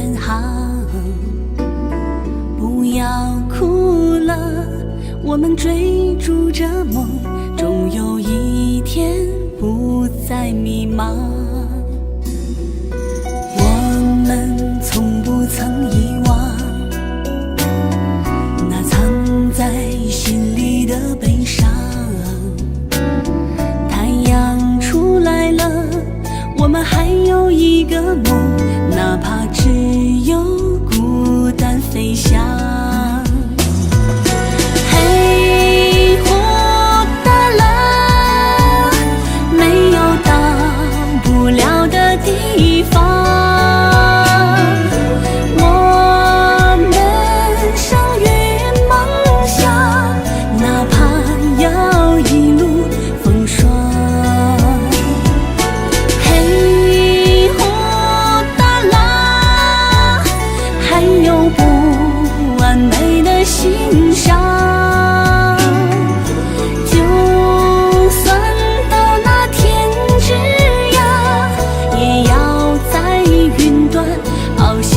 人行。不要哭了，我们追逐着梦，终有一天不再迷茫。我们从不曾遗忘那藏在心里的悲伤。太阳出来了，我们还有一个梦，哪怕只有孤单飞翔。黑或大了，没有到不了的地方。我们生于梦想，哪怕要一路风霜。黑或大了，还有不完美的欣赏。就算到那天之涯，也要在云端翱翔。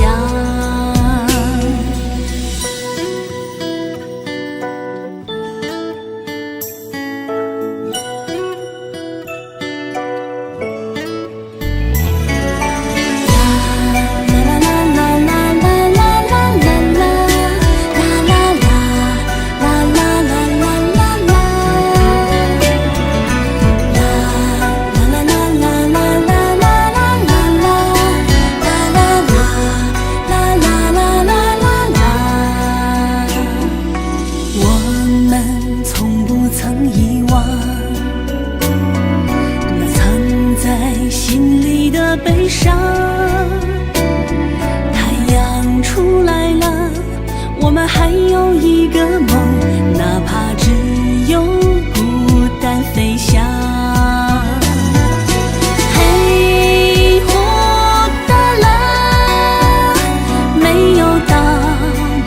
曾遗忘那藏在心里的悲伤。太阳出来了，我们还有一个梦，哪怕只有孤单飞翔。黑或大了，没有到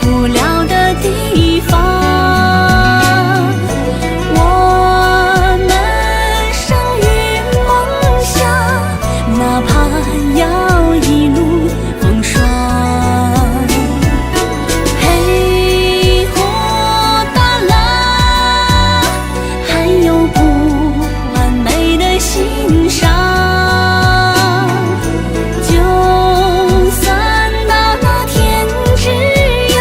不了的地方。要一路风霜。黑或大了，还有不完美的欣赏。就算到那天之涯，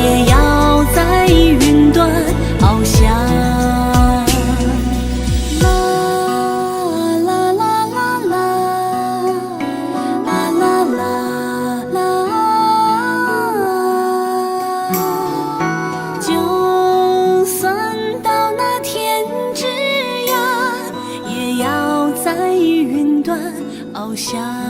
也要在云端翱翔。就算到那天之涯，也要在云端翱翔。